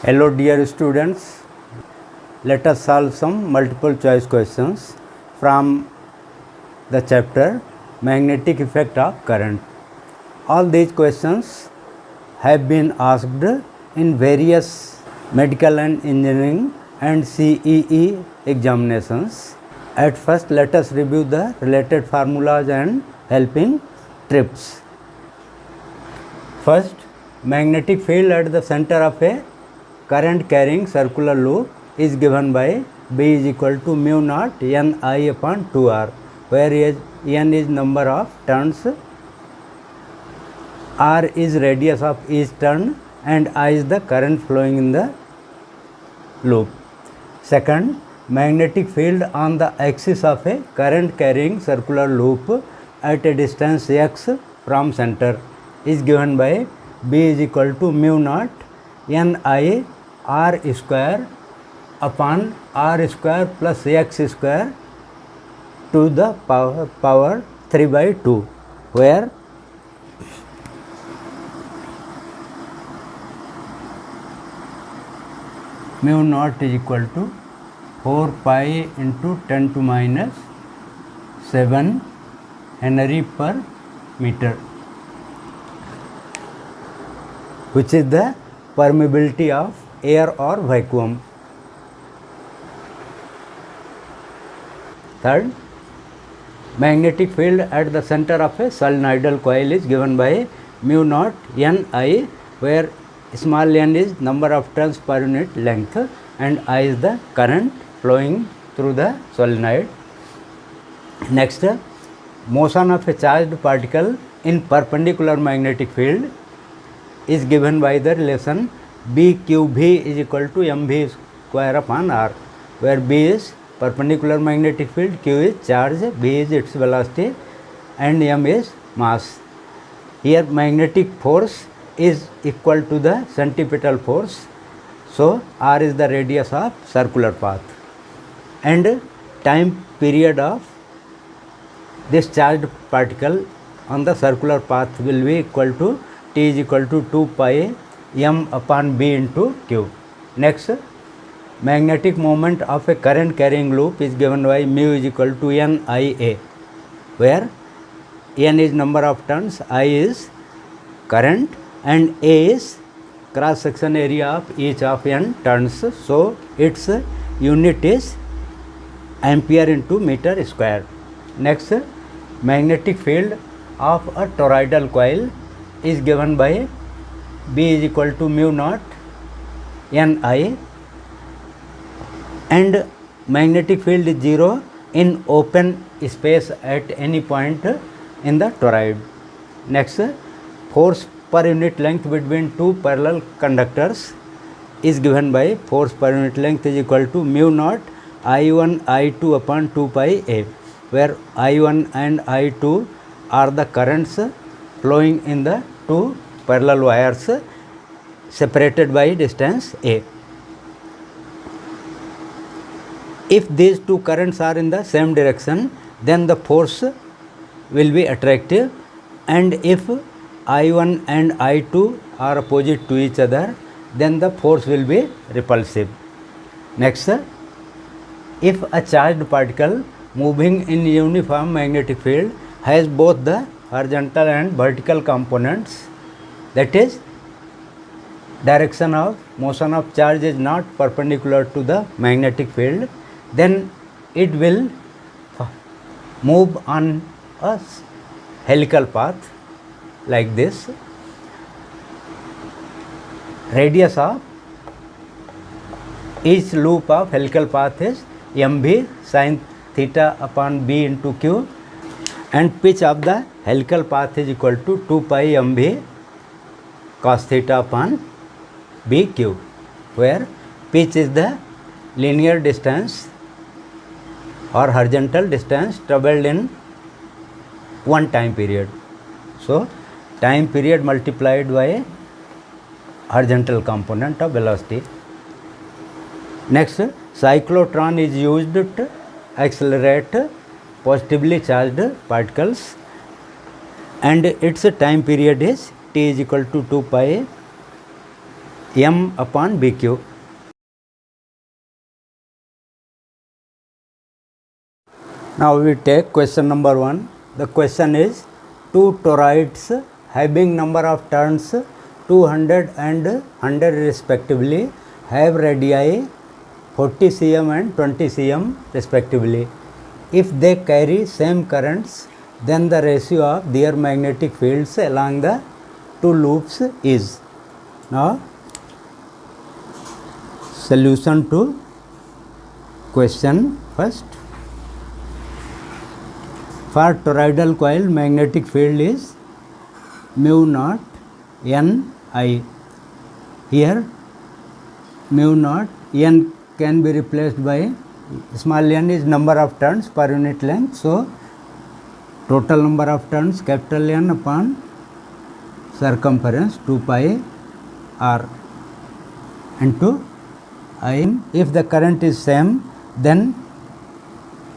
Hello dear students, let us solve some multiple choice questions from the chapter Magnetic Effect of Current. All these questions have been asked in various medical and engineering and CEE examinations. At first, let us review the related formulas and helping tips. First, magnetic field at the center of a current carrying circular loop is given by B is equal to mu naught N I upon 2R, where N is number of turns, R is radius of each turn, and I is the current flowing in the loop. Second, magnetic field on the axis of a current carrying circular loop at a distance x from center is given by B is equal to mu naught N I R square upon R square plus x square to the power 3 by 2, where mu naught is equal to 4 pi into 10 to minus 7 Henry per meter, which is the permeability of air or vacuum. Third, magnetic field at the center of a solenoidal coil is given by mu naught N I, where small n is number of turns per unit length and I is the current flowing through the solenoid. Next, motion of a charged particle in perpendicular magnetic field is given by the relation BQV is equal to mv square upon r, where B is perpendicular magnetic field, Q is charge, V is its velocity, and m is mass. Here magnetic force is equal to the centripetal force, so r is the radius of circular path, and time period of this charged particle on the circular path will be equal to t is equal to 2 pi m upon b into q. Next, magnetic moment of a current carrying loop is given by mu is equal to n I a, where n is number of turns, I is current, and a is cross section area of each of n turns, so its unit is ampere into meter square. Next, magnetic field of a toroidal coil is given by B is equal to mu naught N I, and magnetic field is 0 in open space at any point in the toroid. Next, force per unit length between two parallel conductors is given by force per unit length is equal to mu naught I1 I2 upon 2 pi a, where I1 and I2 are the currents flowing in the two parallel wires separated by distance a. If these two currents are in the same direction, then the force will be attractive, and if I1 and I2 are opposite to each other, then the force will be repulsive. Next, if a charged particle moving in uniform magnetic field has both the horizontal and vertical components, that is, direction of motion of charge is not perpendicular to the magnetic field, then it will move on a helical path like this. Radius of each loop of helical path is mv sin theta upon b into q, and pitch of the helical path is equal to 2 pi mv cos theta upon bq, where pitch is the linear distance or horizontal distance traveled in one time period. So, time period multiplied by horizontal component of velocity. Next, cyclotron is used to accelerate positively charged particles, and its time period is t is equal to 2 pi m upon bq. Now we take question number 1. The question is, two toroids having number of turns 200 and 100 respectively have radii 40 cm and 20 cm respectively. If they carry same currents, then the ratio of their magnetic fields along the two loops is. Now solution to question first. For toroidal coil, magnetic field is mu naught n I. Here mu naught n can be replaced by small n is number of turns per unit length. So total number of turns capital N upon circumference 2 pi r into I. If the current is same, then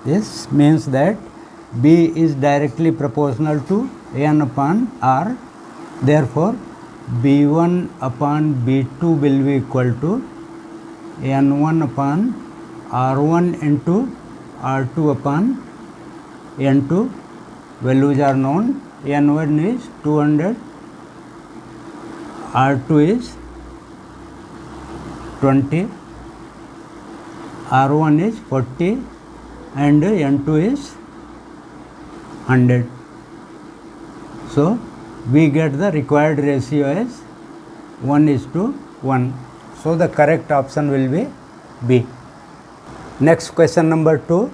this means that B is directly proportional to N upon R. Therefore, B1 upon B2 will be equal to N1 upon R1 into R2 upon N2. Values are known. N1 is 200, R2 is 20, R1 is 40 and N2 is 100. So we get the required ratio as 1:1. So the correct option will be B. Next question number 2.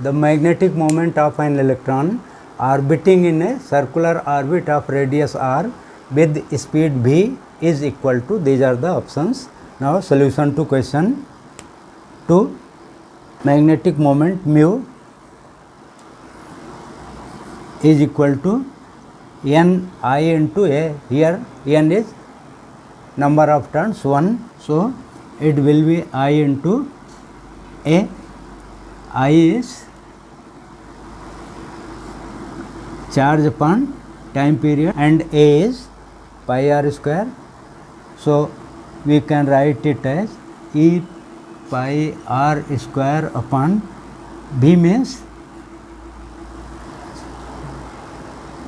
The magnetic moment of an electron orbiting in a circular orbit of radius r with speed v is equal to, these are the options. Now solution to question 2. Magnetic moment mu is equal to n I into a. Here n is number of turns 1, so it will be I into a. I is charge upon time period and a is pi r square. So we can write it as e pi r square upon b means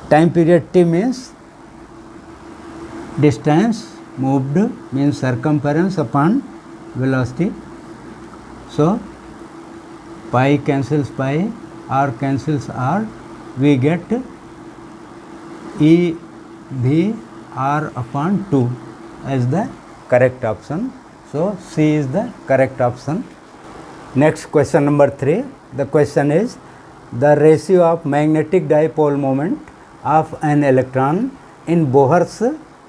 time period, t means distance moved means circumference upon velocity. So pi cancels pi, r cancels r, we get e v r upon 2 as the correct option. So C is the correct option. Next question number 3. The question is, the ratio of magnetic dipole moment of an electron in Bohr's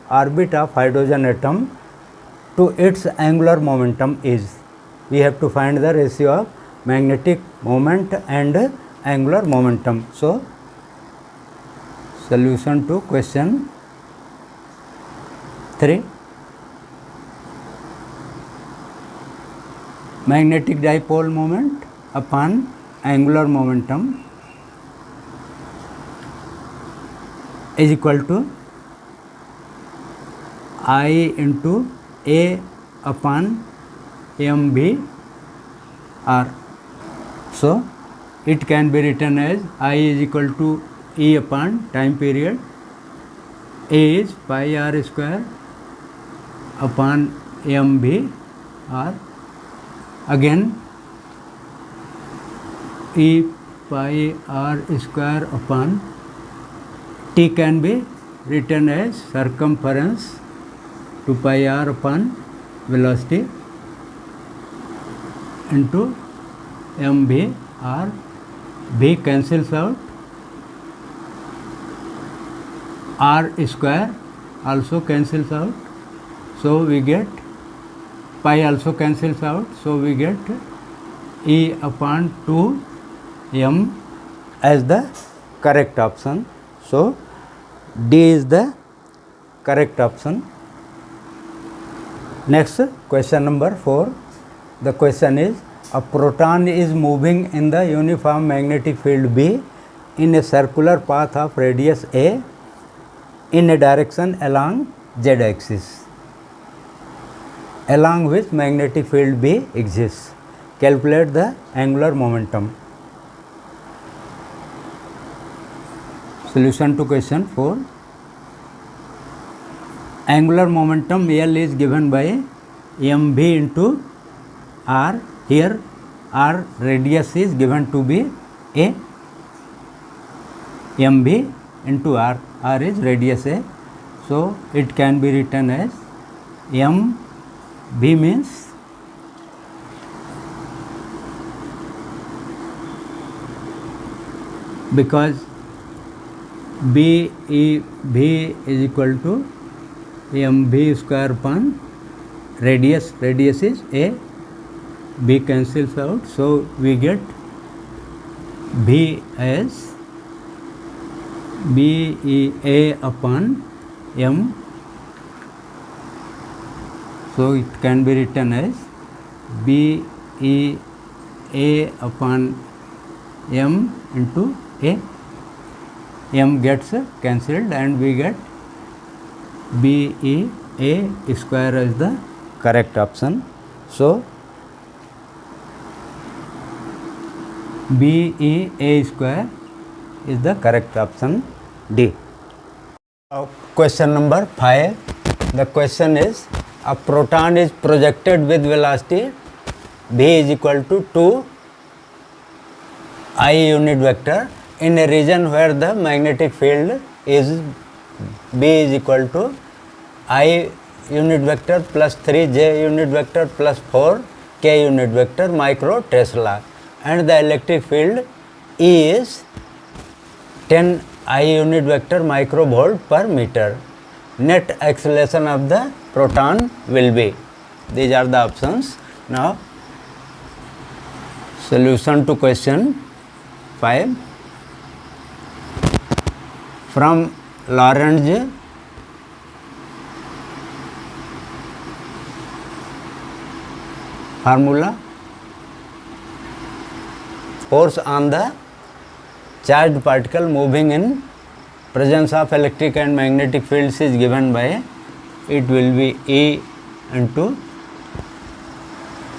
orbit of hydrogen atom to its angular momentum is. We have to find the ratio of magnetic moment and angular momentum. So solution to question 3. Magnetic dipole moment upon angular momentum is equal to I into A upon mv r. So it can be written as I is equal to E upon time period, A is pi r square upon mv r. Again E pi r square upon t can be written as circumference 2 pi r upon velocity into mv r. V cancels out, r square also cancels out, so we get pi also cancels out, so we get E upon 2 m as the correct option. So D is the correct option. Next question number 4. The question is, a proton is moving in the uniform magnetic field B in a circular path of radius a in a direction along z axis. along which magnetic field B exists. Calculate the angular momentum. Solution to question 4. Angular momentum L is given by mv into r. Here r radius is given to be a. mv into r is radius a. So it can be written as mv means because v is equal to mv square upon radius is a, b cancels out, so we get v as b a upon m, so it can be written as b a upon m into a. M gets cancelled and we get b a square as the correct option. So b a square is the correct option, D. Question number 5. The question is, a proton is projected with velocity v is equal to 2 I unit vector in a region where the magnetic field is B is equal to I unit vector plus 3 j unit vector plus 4 k unit vector micro Tesla, and the electric field E is 10 I unit vector microvolt per meter. Net acceleration of the proton will be. These are the options. Now, solution to question 5. From Lorentz formula, force on the charged particle moving in presence of electric and magnetic fields is given by, it will be E into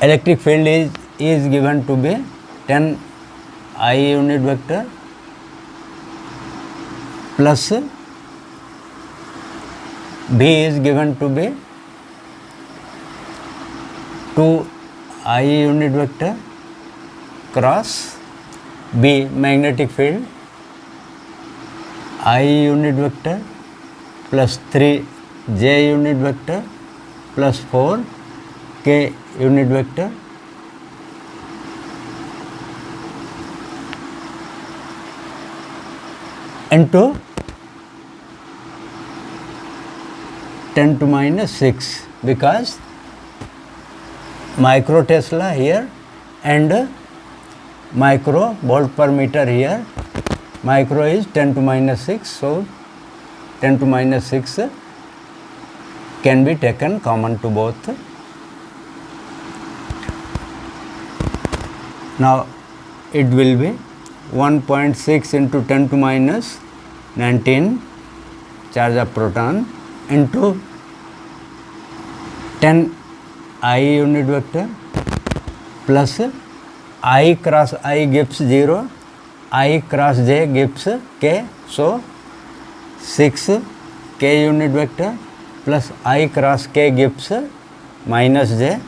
electric field is given to be 10 I unit vector plus B is given to be 2 I unit vector cross B magnetic field I unit vector plus 3 j unit vector plus 4 k unit vector into 10 to minus 6, because micro Tesla here and micro volt per meter here. Micro is 10 to minus 6, so 10 to minus 6 can be taken common to both. Now it will be 1.6 into 10 to minus 19 charge of proton into 10 I unit vector plus I cross I gives 0, I cross j gives k, so 6 k unit vector plus I cross k gives minus j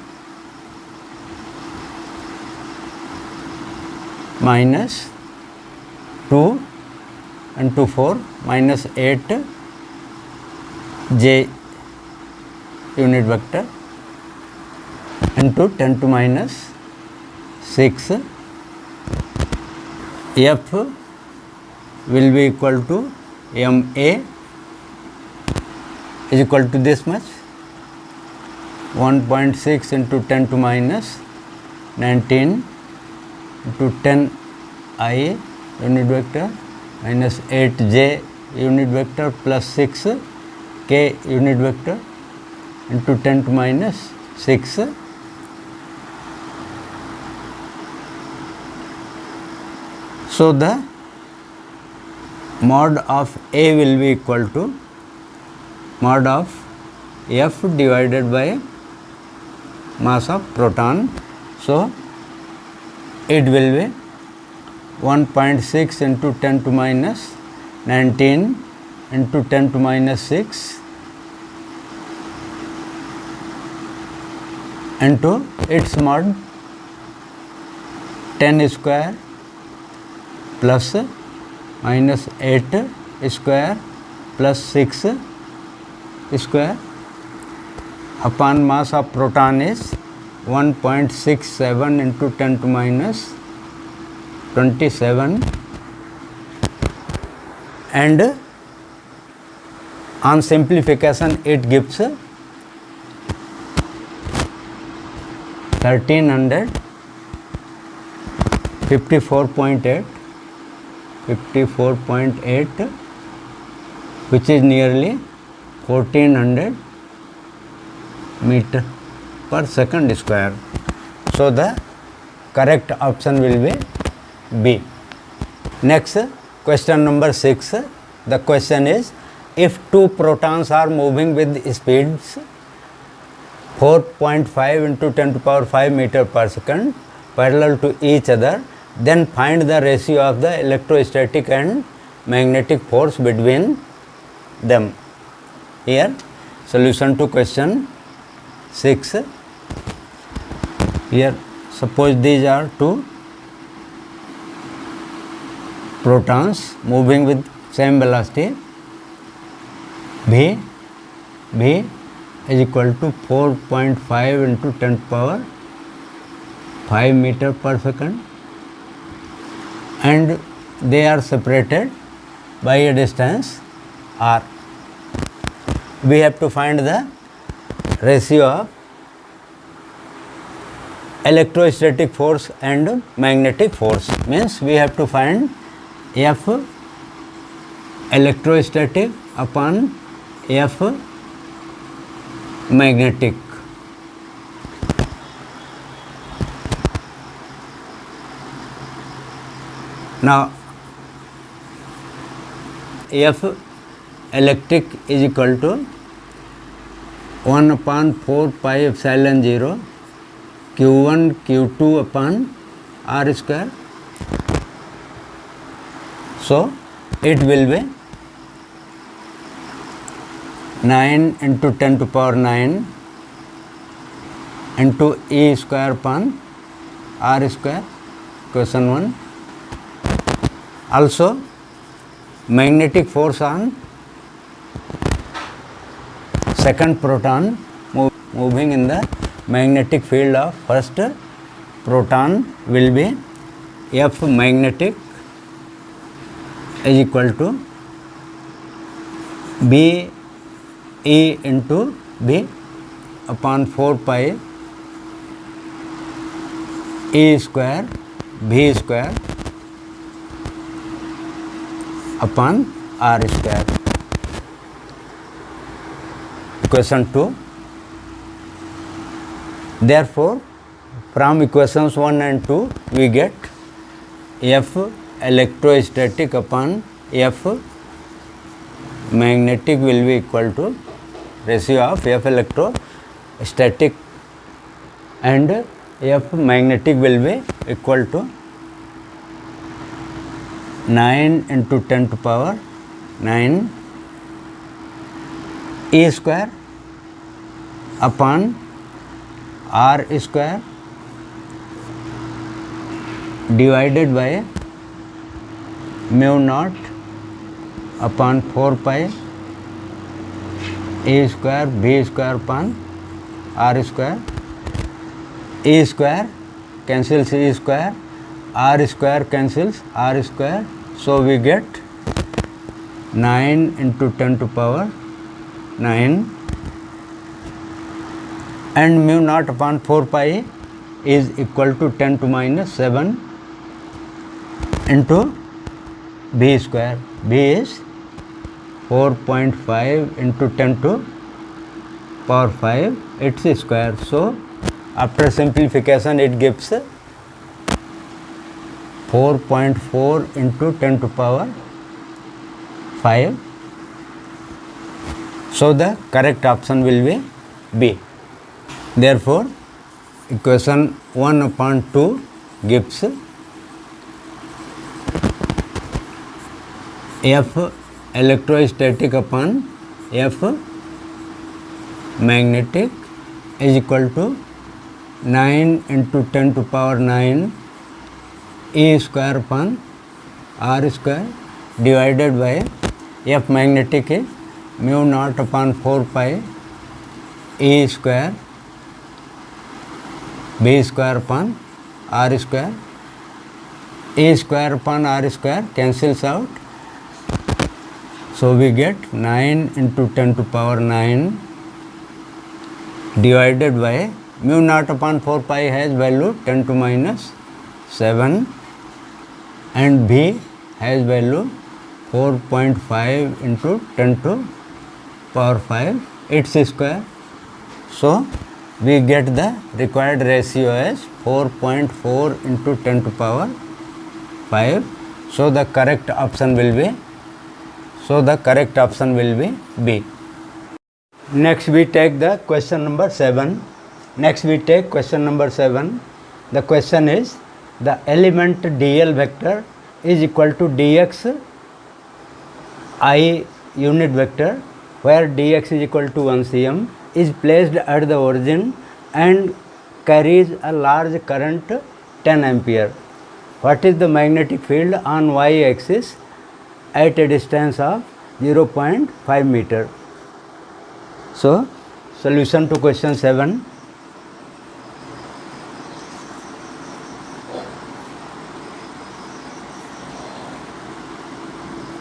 minus 2 into 4 minus 8 j unit vector into 10 to minus 6. F will be equal to MA is equal to this much, 1.6 into 10 to minus 19 into 10 I unit vector minus 8 j unit vector plus 6 k unit vector into 10 to minus 6. So the mod of A will be equal to mod of F divided by mass of proton. So it will be 1.6 into 10 to minus 19 into 10 to minus 6 into its mod 10 square plus minus 8 square plus 6 square upon mass of proton is 1.67 into 10 to minus 27, and on simplification it gives 1354.8 which is nearly 1400 meter per second square. So the correct option will be B. Next, question number 6. The question is, if two protons are moving with speeds 4.5 into 10 to power 5 meter per second parallel to each other, then find the ratio of the electrostatic and magnetic force between them. Here, solution to question 6. Here, suppose these are two protons moving with same velocity. V is equal to 4.5 into 10 to power 5 meter per second, and they are separated by a distance r. We have to find the ratio of electrostatic force and magnetic force. Means we have to find F electrostatic upon F magnetic. Now F electric is equal to 1 upon 4 pi epsilon 0 Q1 Q2 upon R square. So it will be 9 into 10 to power 9 into E square upon R square. Question 1. Also, magnetic force on second proton moving in the magnetic field of first proton will be F magnetic is equal to B E into B upon 4 pi E square B square upon R square. Question 2. Therefore, from equations 1 and 2 we get F electrostatic upon F magnetic will be equal to ratio of F electrostatic and F magnetic will be equal to 9 into 10 to power 9 E square upon R square divided by mu naught upon 4 pi E square B square upon R square. E square cancels E square, R square cancels R square. So we get 9 into 10 to power 9 and mu naught upon 4 pi is equal to 10 to minus 7 into B square. B is 4.5 into 10 to power 5 its square. So after simplification it gives 4.4 into 10 to power 5. So the correct option will be B. Therefore equation 1/2 gives F electrostatic upon F magnetic is equal to 9 into 10 to power 9 E square upon R square divided by F magnetic is mu naught upon 4 pi E square B square upon R square. E square upon R square cancels out. So we get 9 into 10 to power 9 divided by mu naught upon 4 pi has value 10 to minus 7 and B has value 4.5 into 10 to power 5 its square. So we get the required ratio as 4.4 into 10 to power 5. So the correct option will be B. Next we take the question number 7. The question is the element dl vector is equal to dx I unit vector, where dx is equal to 1 cm, is placed at the origin and carries a large current 10 ampere. What is the magnetic field on y axis at a distance of 0.5 meter? So, solution to question 7.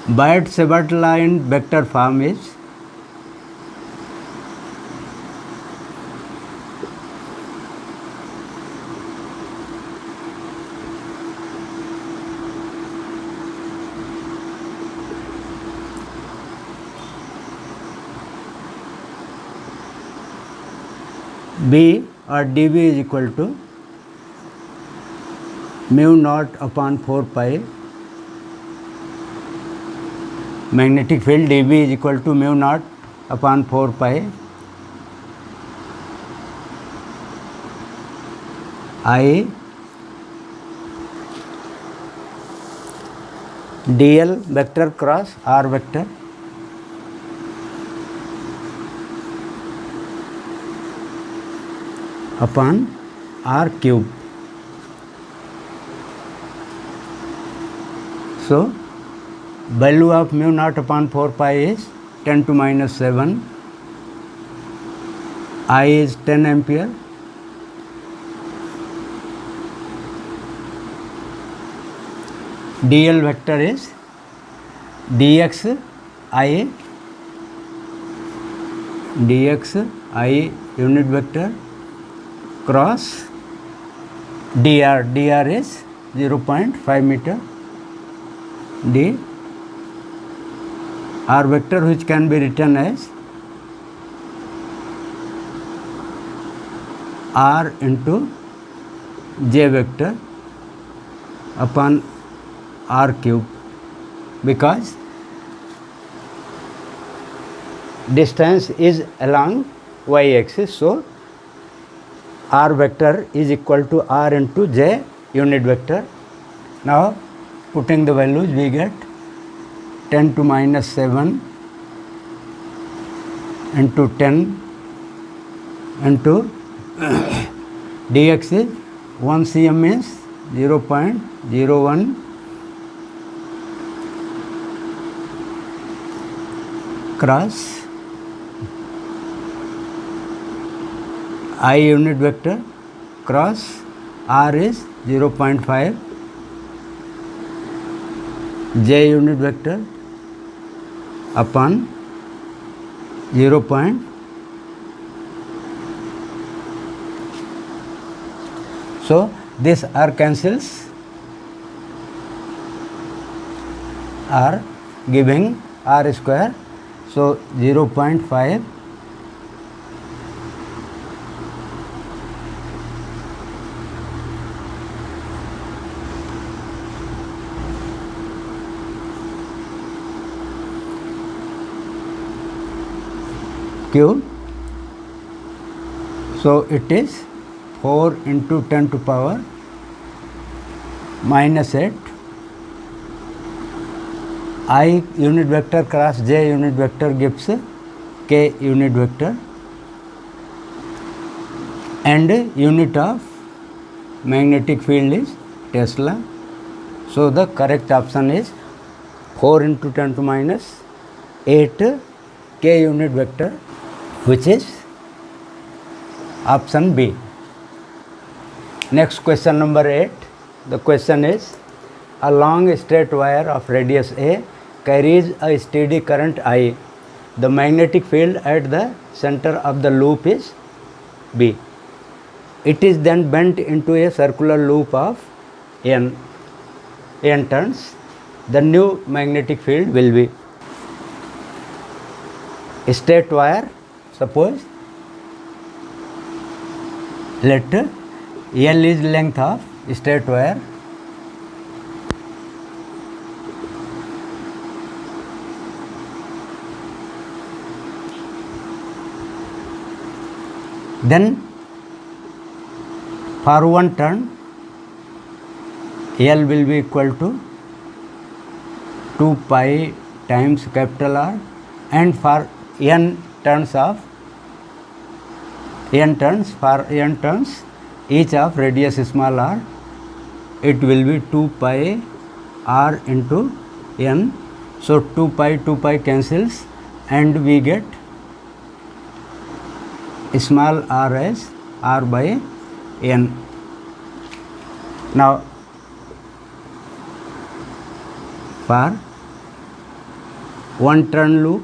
Biot-Savart-Line vector form is B or dV is equal to mu naught upon 4 pi. Magnetic field dB is equal to mu naught upon 4 pi I dl vector cross r vector upon r cube. So value of mu naught upon 4 pi is 10 to minus 7. I is 10 ampere. dl vector is dx I unit vector cross dr is 0.5 meter. D r vector, which can be written as r into j vector upon r cube, because distance is along y axis. So r vector is equal to r into j unit vector. Now putting the values, we get 10 to minus 7 into 10 into dx is 1 cm means 0.01 cross I unit vector cross r is 0.5 j unit vector upon 0. So this r cancels, r giving r square. So 0.5 cube. So it is 4 into 10 to power minus 8 I unit vector cross j unit vector gives k unit vector, and unit of magnetic field is Tesla. So the correct option is 4 into 10 to minus 8 k unit vector, which is option B. Next question number 8. The question is, a long straight wire of radius A carries a steady current I. The magnetic field at the center of the loop is B. It is then bent into a circular loop of n turns. The new magnetic field will be a straight wire. Suppose let L is length of straight wire, then for one turn L will be equal to 2 pi times capital R, and for n turns each of radius small r, it will be 2 pi r into n. So 2 pi cancels, and we get small r as r by n. Now for one turn loop,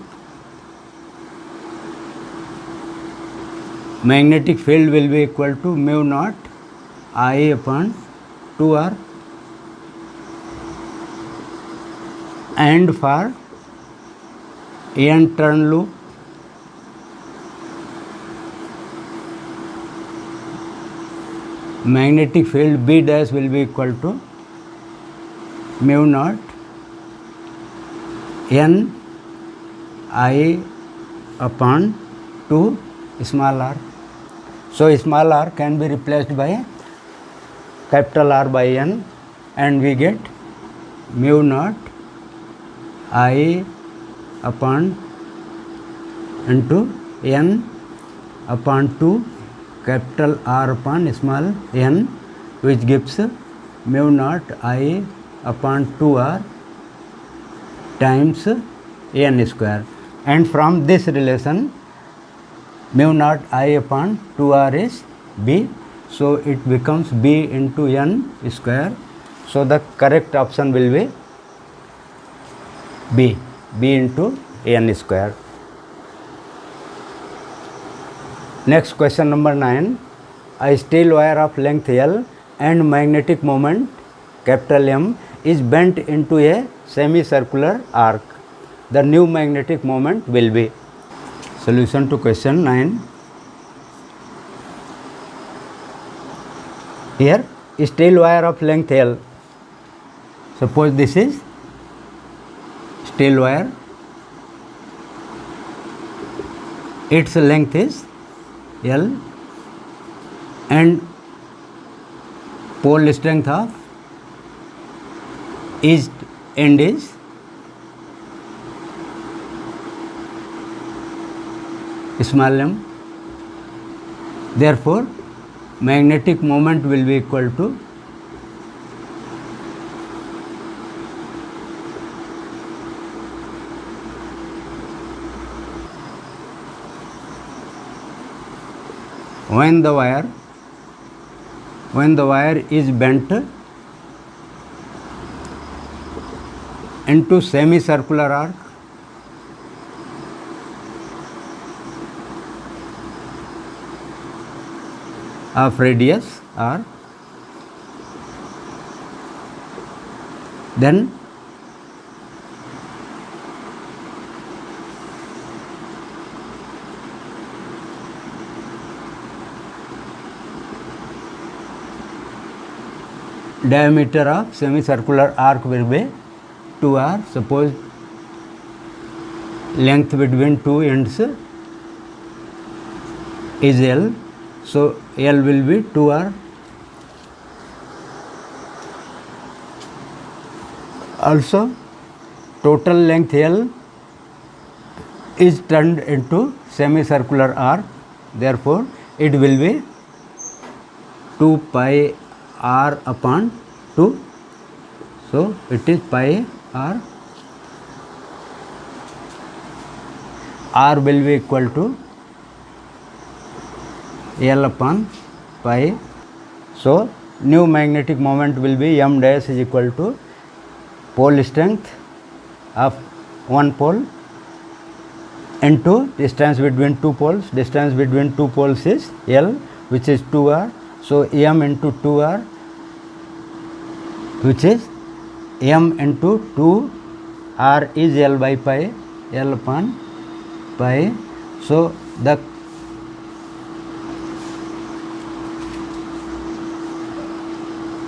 magnetic field will be equal to mu naught I upon 2r, and for n turn loop, magnetic field B dash will be equal to mu naught n I upon 2 small r. So small r can be replaced by capital R by n, and we get mu naught I upon into n upon 2 capital R upon small n, which gives mu naught I upon 2r times n square. And from this relation, mu naught I upon 2r is B, so it becomes B into n square. So the correct option will be B into n square. Next question number 9. A steel wire of length L and magnetic moment capital M is bent into a semicircular arc. The new magnetic moment will be. Solution to question 9. Here, steel wire of length L. Suppose this is steel wire. Its length is L, and pole strength of each end is small m. Therefore, magnetic moment will be equal to when the wire is bent into semicircular arc, of radius r, then diameter of semicircular arc will be 2r. Suppose length between two ends is L. So L will be 2r. Also total length L is turned into semicircular arc, therefore it will be 2 pi r upon 2. So it is pi r. R will be equal to L upon pi. So new magnetic moment will be m dash is equal to pole strength of one pole into distance between two poles. Distance between two poles is L, which is 2r. So m into 2r, which is m into 2r is L by pi, L upon pi. So the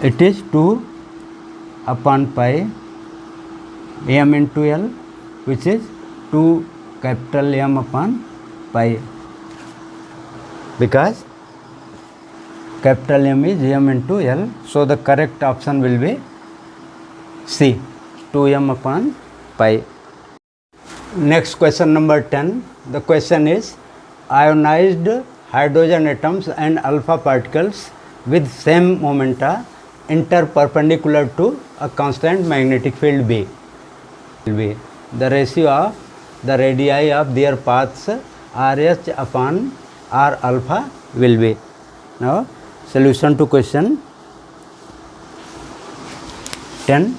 it is 2 upon pi m into L, which is 2 capital M upon pi, because capital M is m into L. So the correct option will be C, 2m upon pi. Next question number 10. The question is, ionized hydrogen atoms and alpha particles with same momenta enter perpendicular to a constant magnetic field B. The ratio of the radii of their paths RH upon R alpha will be. Now solution to question 10.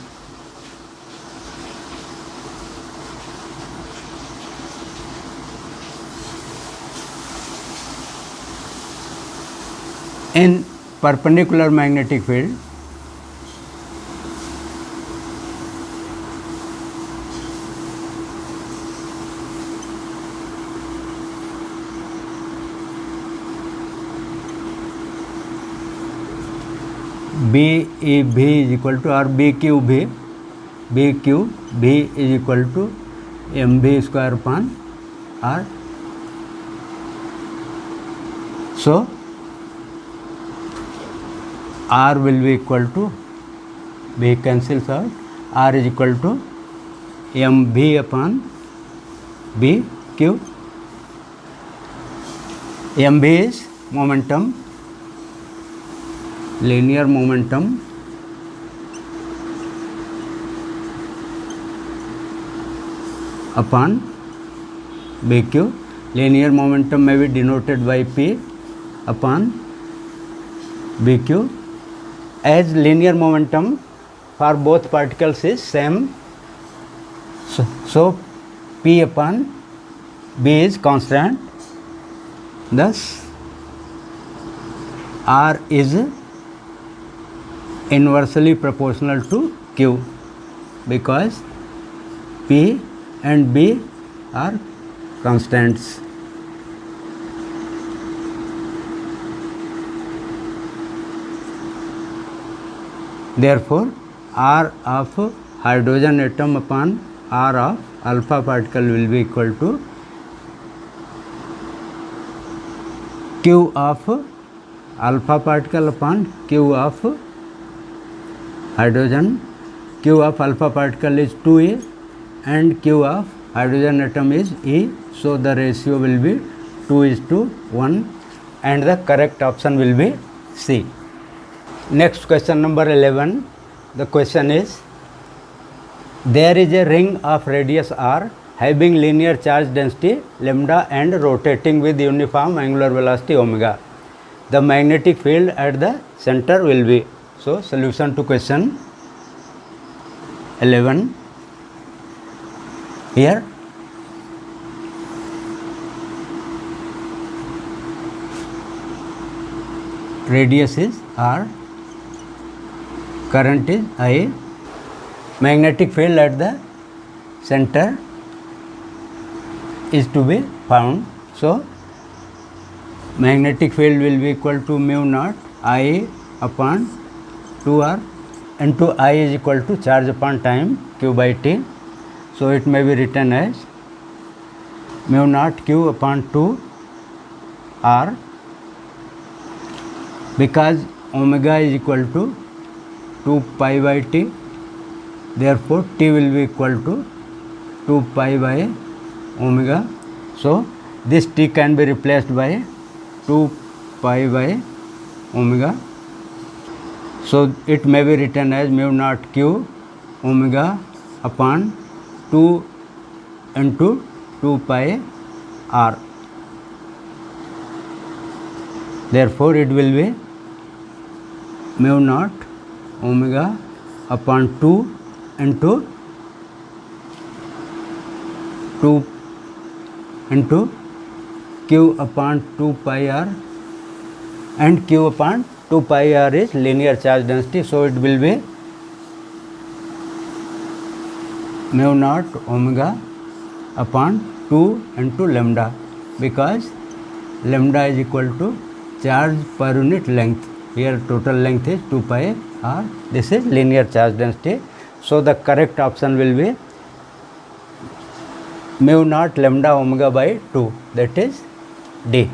In perpendicular magnetic field, B E V is equal to, or BQ V, BQ V is equal to mv square upon R. So R will be equal to, V cancels out, R is equal to mv upon BQ. mv is momentum, linear momentum upon BQ. Linear momentum may be denoted by P upon BQ. As linear momentum for both particles is same, so P upon B is constant. Thus R is inversely proportional to Q, because P and B are constants. Therefore R of hydrogen atom upon R of alpha particle will be equal to Q of alpha particle upon Q of hydrogen. Q of alpha particle is 2A and Q of hydrogen atom is E. So the ratio will be 2:1 and the correct option will be C. Next question number 11. The question is, there is a ring of radius r having linear charge density lambda and rotating with uniform angular velocity omega. The magnetic field at the center will be. So solution to question 11. Here radius is r, current is I, magnetic field at the center is to be found. So magnetic field will be equal to mu naught I upon 2r into I is equal to charge upon time q by t. So it may be written as mu naught q upon 2 r because omega is equal to 2 pi by t, therefore t will be equal to 2 pi by omega. So this t can be replaced by 2 pi by omega. So it may be written as mu naught q omega upon 2 into 2 pi r. Therefore it will be mu naught omega upon 2 into 2 into q upon 2 pi r, and q upon 2 pi r is linear charge density. So it will be mu naught omega upon 2 into lambda, because lambda is equal to charge per unit length. Here total length is 2 pi r. This is linear charge density. So the correct option will be mu naught lambda omega by 2, that is D.